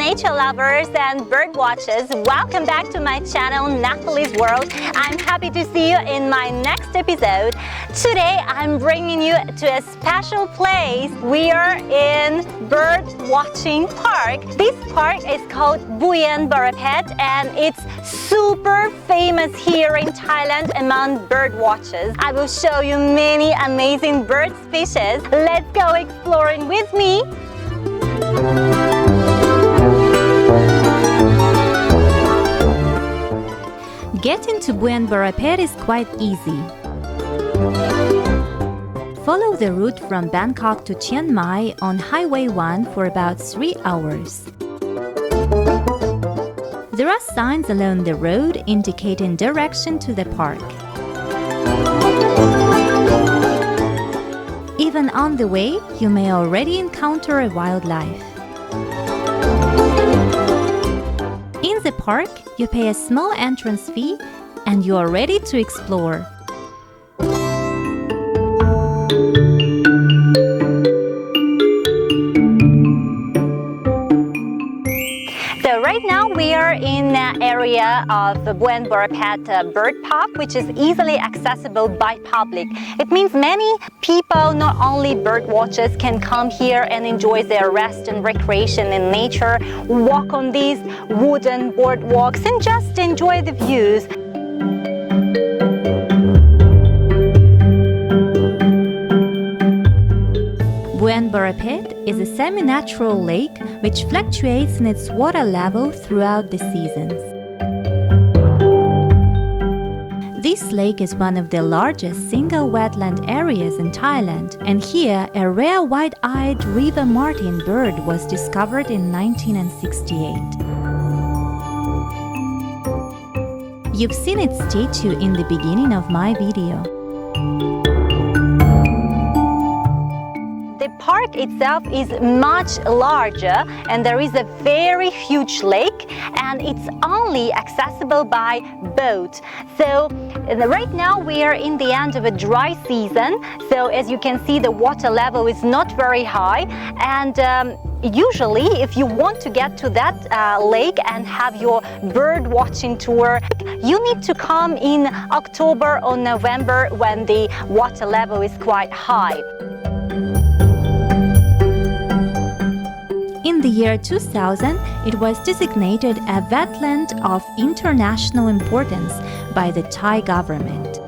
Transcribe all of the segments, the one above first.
nature lovers and bird watchers, welcome back to my channel Nathalie's World. I'm happy to see you in my next episode. Today I'm bringing you to a special place. We are in bird watching park. This park is called Bueng Boraphet and it's super famous here in Thailand among bird watchers. I will show you many amazing bird species. Let's go exploring with me. Getting to Bueng Boraphet is quite easy. Follow the route from Bangkok to Chiang Mai on Highway 1 for about 3 hours. There are signs along the road indicating direction to the park. Even on the way, you may already encounter a wildlife. In the park, you pay a small entrance fee and you are ready to explore. So right now we are in the area of the Bueng Boraphet Bird Park, which is easily accessible by public. It means many people, not only bird watchers, can come here and enjoy their rest and recreation in nature, walk on these wooden boardwalks and just enjoy the views. Bueng Boraphet is a semi-natural lake which fluctuates in its water level throughout the seasons. This lake is one of the largest single wetland areas in Thailand, and here a rare white-eyed river martin bird was discovered in 1968. You've seen its statue in the beginning of my video. The park itself is much larger and there is a very huge lake and it's only accessible by boat. So right now we are in the end of a dry season, so as you can see the water level is not very high, and usually if you want to get to that lake and have your bird watching tour, you need to come in October or November when the water level is quite high. In the year 2000, it was designated a wetland of international importance by the Thai government.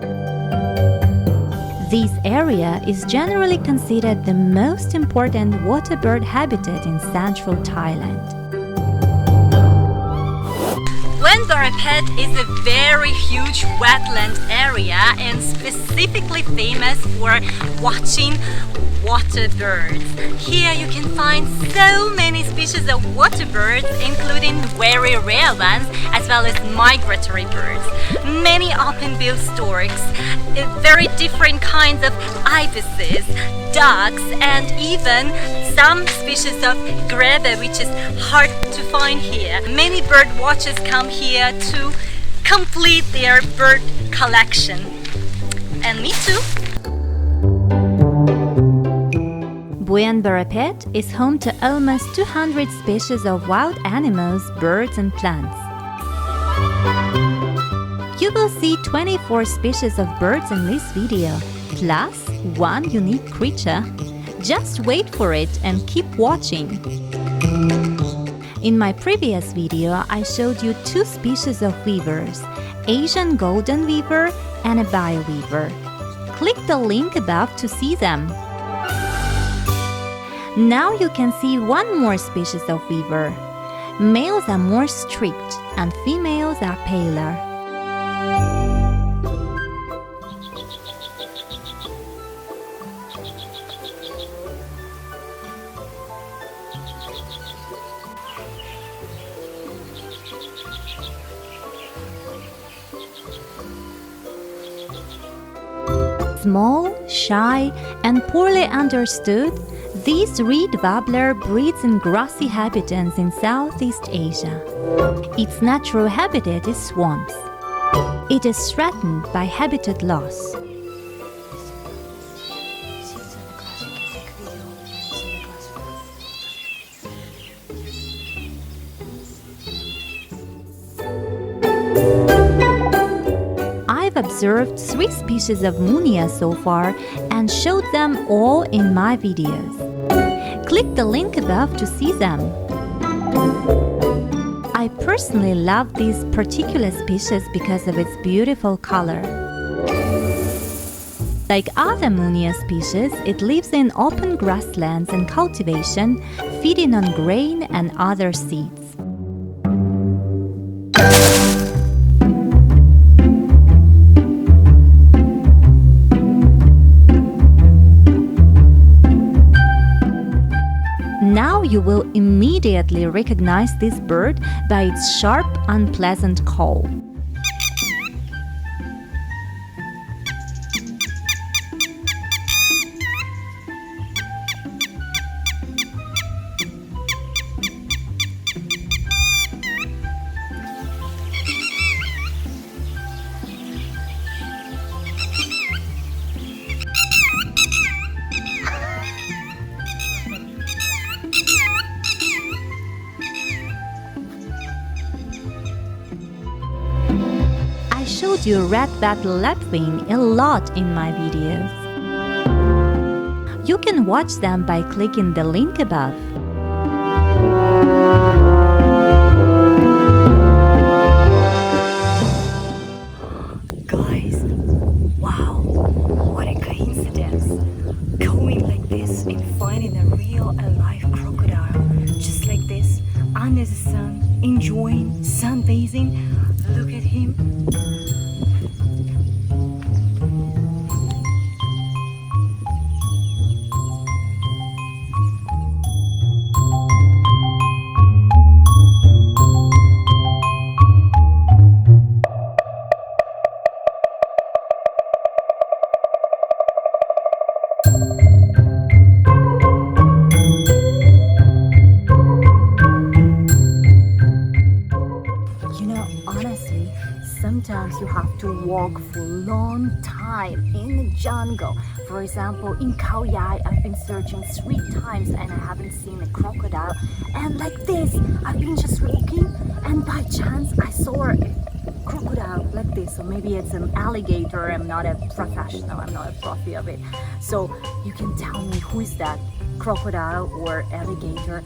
This area is generally considered the most important waterbird habitat in central Thailand. Bueng Boraphet is a very huge wetland area and specifically famous for watching water birds. Here you can find so many species of water birds, including very rare ones as well as migratory birds. Many open-billed storks, very different kinds of ibises, ducks, and even some species of grebe, which is hard to find here. Many bird watchers come here to complete their bird collection. And me too. Bueng Boraphet is home to almost 200 species of wild animals, birds and plants. You will see 24 species of birds in this video, plus one unique creature. Just wait for it and keep watching. In my previous video, I showed you 2 species of weavers, Asian golden weaver and a bio weaver. Click the link above to see them. Now you can see one more species of weaver. Males are more streaked and females are paler. Small, shy, and poorly understood, this reed warbler breeds in grassy habitats in Southeast Asia. Its natural habitat is swamps. It is threatened by habitat loss. observed 3 species of Munia so far and showed them all in my videos. Click the link above to see them. I personally love this particular species because of its beautiful color. Like other Munia species, it lives in open grasslands and cultivation, feeding on grain and other seeds. Now you will immediately recognize this bird by its sharp, unpleasant call. I showed you red-backed lapwing a lot in my videos. You can watch them by clicking the link above. Guys, wow, what a coincidence. Going like this and finding a real alive crocodile just like this under the sun, enjoying sunbathing. Look at him. Honestly, sometimes you have to walk for a long time in the jungle. For example, in Khao Yai, I've been searching 3 times and I haven't seen a crocodile. And like this, I've been just walking and by chance I saw a crocodile like this. So maybe it's an alligator. I'm not a professional, I'm not a profi of it. So you can tell me who is that, crocodile or alligator?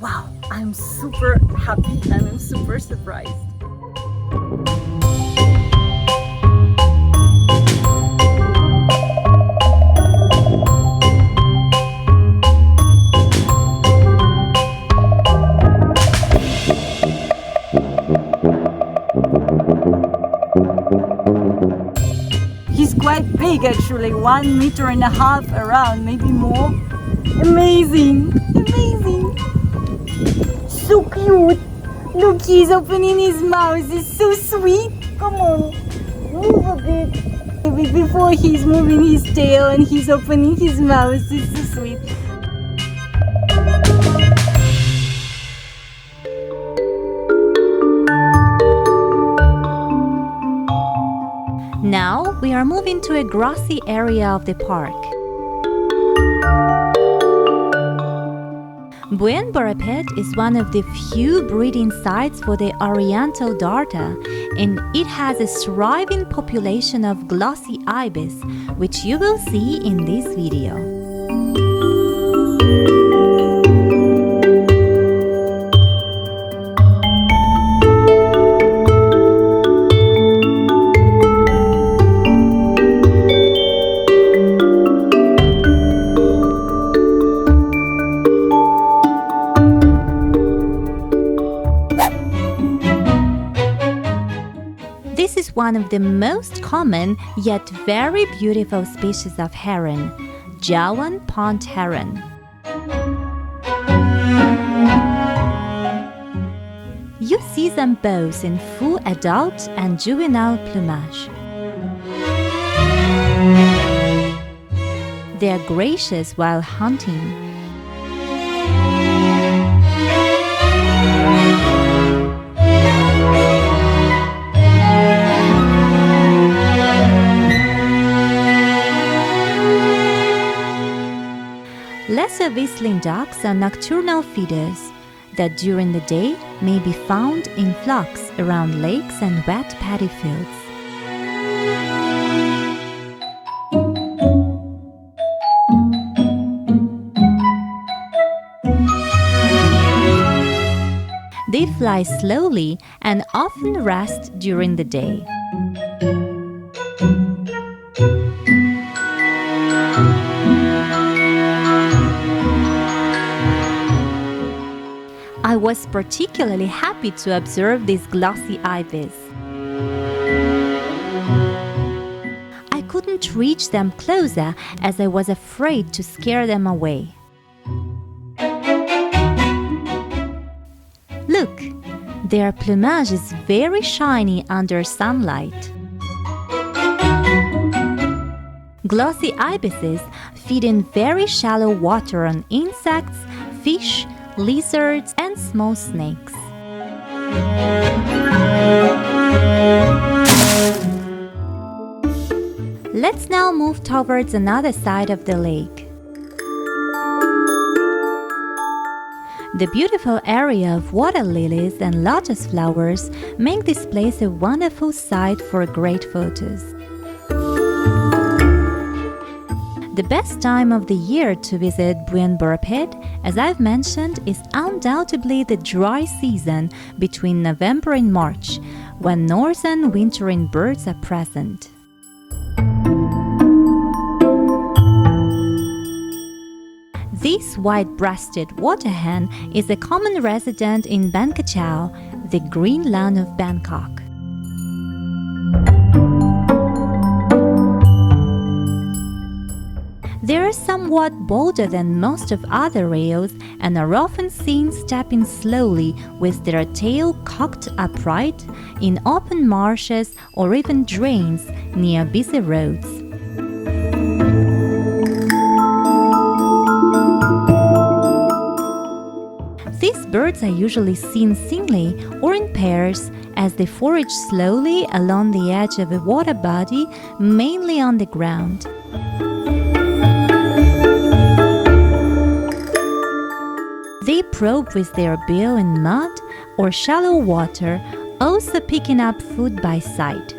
Wow, I'm super happy and I'm super surprised. He's quite big actually, 1.5 meters around, maybe more. Amazing, amazing. So cute. Look, he's opening his mouth. It's so sweet. Come on, move a bit. Before he's moving his tail and he's opening his mouth. It's so sweet. Now we are moving to a grassy area of the park. Bueng Boraphet is one of the few breeding sites for the Oriental Darter, and it has a thriving population of Glossy Ibis, which you will see in this video. This is one of the most common yet very beautiful species of heron, Jawan pond heron. You see them both in full adult and juvenile plumage. They are gracious while hunting. Lesser whistling ducks are nocturnal feeders that during the day may be found in flocks around lakes and wet paddy fields. They fly slowly and often rest during the day. I was particularly happy to observe this glossy ibis. I couldn't reach them closer as I was afraid to scare them away. Look, their plumage is very shiny under sunlight. Glossy ibises feed in very shallow water on insects, fish, lizards, and small snakes. Let's now move towards another side of the lake. The beautiful area of water lilies and lotus flowers make this place a wonderful site for great photos. The best time of the year to visit Bueng Boraphet, as I've mentioned, is undoubtedly the dry season between November and March, when northern wintering birds are present. This white-breasted waterhen is a common resident in Ban Ka Chao, the green land of Bangkok. They are somewhat bolder than most of other rails and are often seen stepping slowly with their tail cocked upright in open marshes or even drains near busy roads. These birds are usually seen singly or in pairs as they forage slowly along the edge of a water body, mainly on the ground. They probe with their bill in mud or shallow water, also picking up food by sight.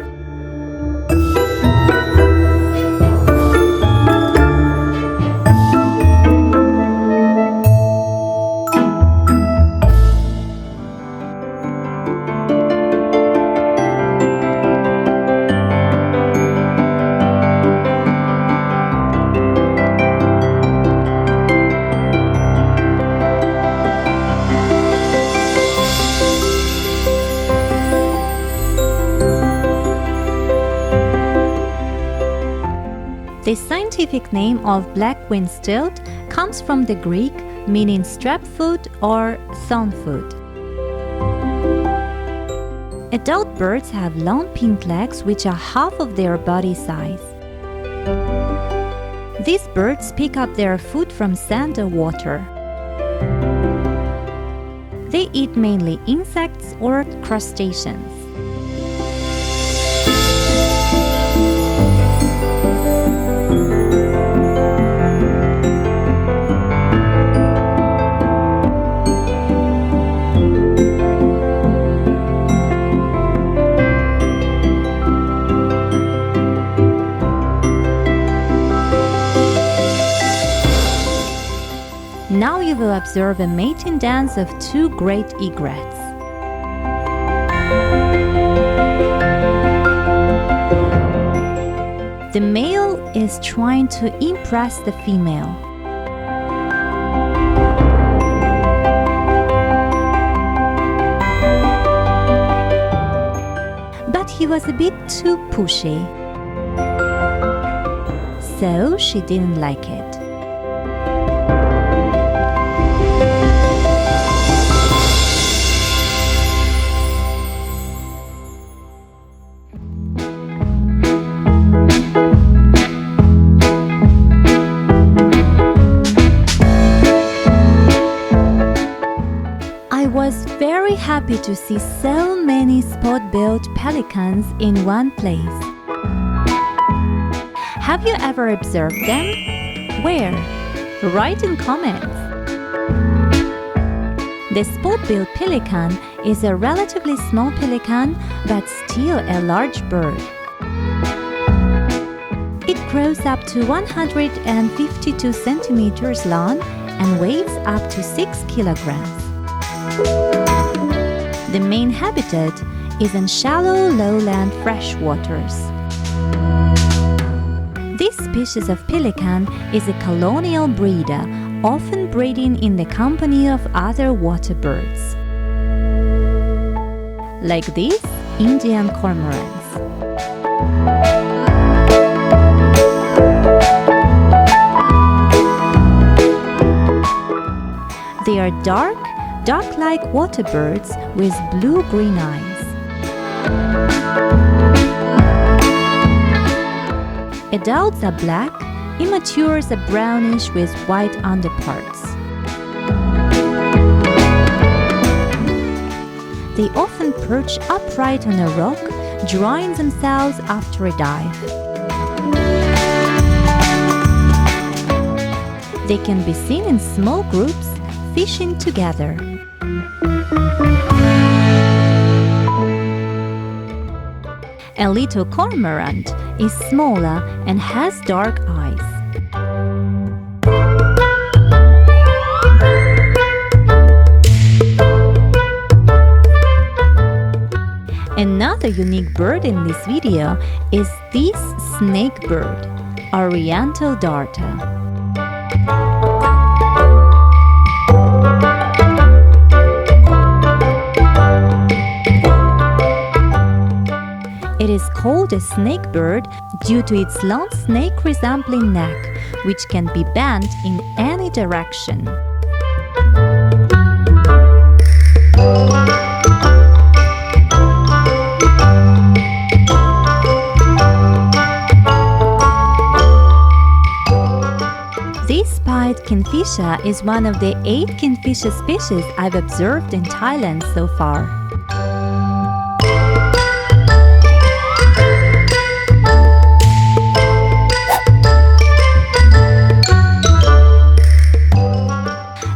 The scientific name of black-winged stilt comes from the Greek, meaning strap-foot or thorn-foot. Adult birds have long pink legs which are half of their body size. These birds pick up their food from sand or water. They eat mainly insects or crustaceans. Now you will observe a mating dance of two great egrets. The male is trying to impress the female. But he was a bit too pushy, so she didn't like it. I was very happy to see so many spot-built pelicans in one place. Have you ever observed them? Where? Write in comments. The spot-built pelican is a relatively small pelican but still a large bird. It grows up to 152 centimeters long and weighs up to 6 kilograms. The main habitat is in shallow lowland freshwaters. This species of pelican is a colonial breeder, often breeding in the company of other water birds, like these Indian cormorants. They are dark, duck-like water birds with blue-green eyes. Adults are black, immatures are brownish with white underparts. They often perch upright on a rock, drying themselves after a dive. They can be seen in small groups, fishing together. A little cormorant is smaller and has dark eyes. Another unique bird in this video is this snake bird, Oriental Darter. It is called a snake bird due to its long snake-resembling neck, which can be bent in any direction. This spotted kingfisher is one of the 8 kingfisher species I've observed in Thailand so far.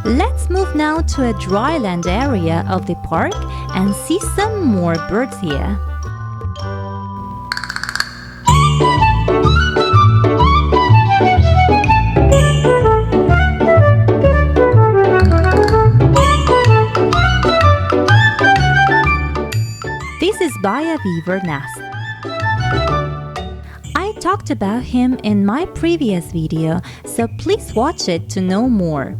Let's move now to a dryland area of the park and see some more birds here. This is Baya Beaver nest. I talked about him in my previous video, so please watch it to know more.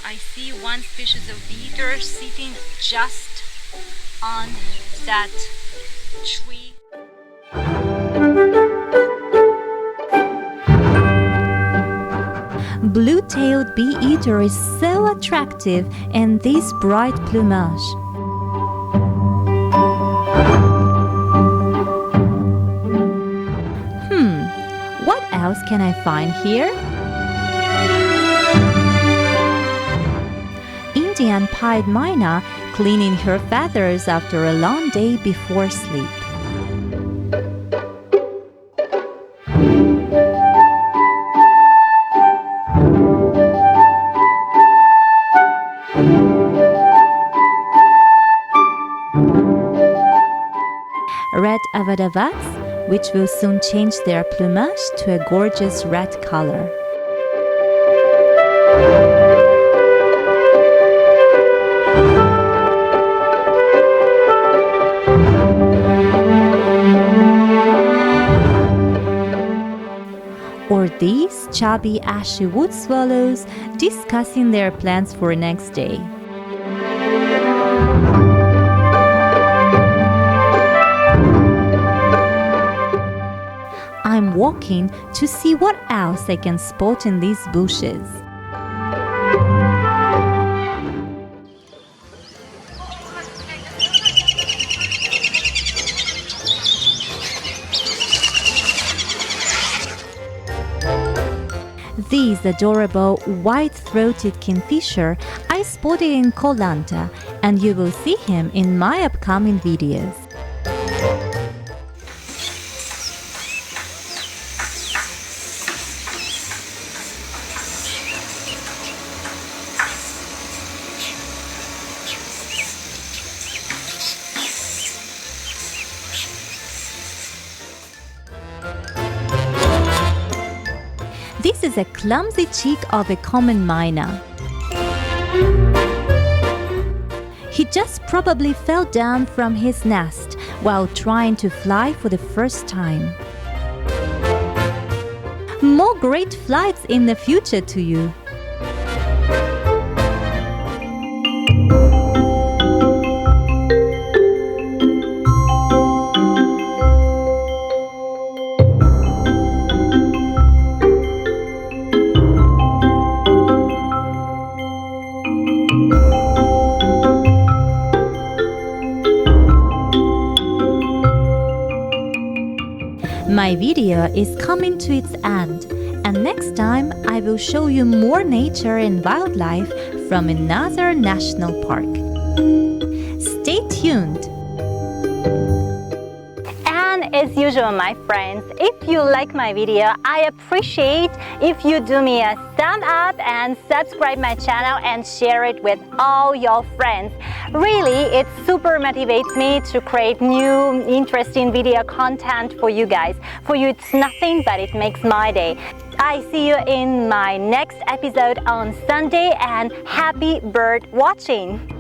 I see one species of beetle sitting just on that tree. Blue-tailed bee-eater is so attractive in this bright plumage. What else can I find here? In Indian-pied myna cleaning her feathers after a long day before sleep. Red avadavats, which will soon change their plumage to a gorgeous red color. Or these chubby ashy wood swallows discussing their plans for next day. I'm walking to see what else I can spot in these bushes. This adorable white-throated kingfisher I spotted in Koh Lanta, and you will see him in my upcoming videos. This is a clumsy chick of a common myna. He just probably fell down from his nest while trying to fly for the first time. More great flights in the future to you! My video is coming to its end, and next time I will show you more nature and wildlife from another national park. Stay tuned! And as usual, my friends, if you like my video, I appreciate if you do me a thumb up and subscribe my channel and share it with all your friends. Really, it super motivates me to create new, interesting video content for you guys. For you, it's nothing, but it makes my day. I see you in my next episode on Sunday, and happy bird watching!